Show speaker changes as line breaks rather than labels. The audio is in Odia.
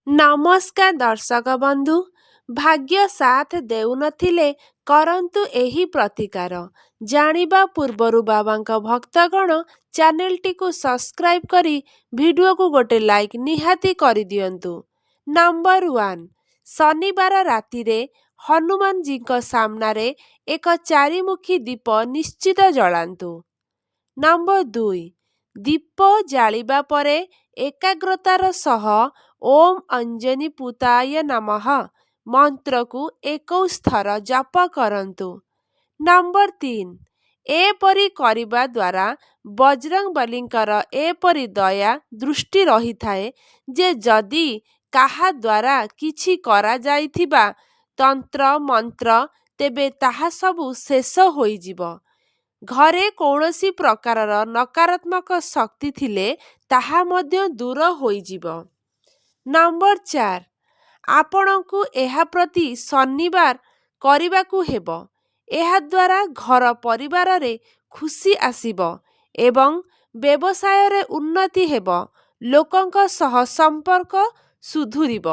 ନମସ୍କାର ଦର୍ଶକ ବନ୍ଧୁ। ଭାଗ୍ୟ ସାଥ ଦେଉନଥିଲେ କରନ୍ତୁ ଏହି ପ୍ରତିକାର। ଜାଣିବା ପୂର୍ବରୁ ବାବାଙ୍କ ଭକ୍ତଗଣ ଚ୍ୟାନେଲଟିକୁ ସବସ୍କ୍ରାଇବ୍ କରି ଭିଡ଼ିଓକୁ ଗୋଟେ ଲାଇକ୍ ନିହାତି କରିଦିଅନ୍ତୁ। ନମ୍ବର 1, ଶନିବାର ରାତିରେ ହନୁମାନଜୀଙ୍କ ସାମ୍ନାରେ ଏକ ଚାରିମୁଖୀ ଦୀପ ନିଶ୍ଚିତ ଜଳାନ୍ତୁ। ନମ୍ବର 2, ଦୀପ ଜାଳିବା ପରେ ଏକାଗ୍ରତାର ସହ ଓମ୍ ଅଞ୍ଜନି ପୁତାୟ ନମଃ ମନ୍ତ୍ରକୁ 21 ଥର ଜପ କରନ୍ତୁ। ନମ୍ବର 3, ଏପରି କରିବା ଦ୍ୱାରା ବଜରଙ୍ଗବଲୀଙ୍କର ଏପରି ଦୟା ଦୃଷ୍ଟି ରହିଥାଏ ଯେ ଯଦି କାହା ଦ୍ୱାରା କିଛି କରାଯାଇଥିବା ତନ୍ତ୍ର ମନ୍ତ୍ର ତେବେ ତାହା ସବୁ ଶେଷ ହୋଇଯିବ। ଘରେ କୌଣସି ପ୍ରକାରର ନକାରାତ୍ମକ ଶକ୍ତି ଥିଲେ ତାହା ମଧ୍ୟ ଦୂର ହୋଇଯିବ। ନମ୍ବର 4, ଆପଣଙ୍କୁ ଏହା ପ୍ରତି ଶନିବାର କରିବାକୁ ହେବ। ଏହାଦ୍ୱାରା ଘର ପରିବାରରେ ଖୁସି ଆସିବ ଏବଂ ବ୍ୟବସାୟରେ ଉନ୍ନତି ହେବ। ଲୋକଙ୍କ ସହ ସମ୍ପର୍କ ସୁଧୁରିବ।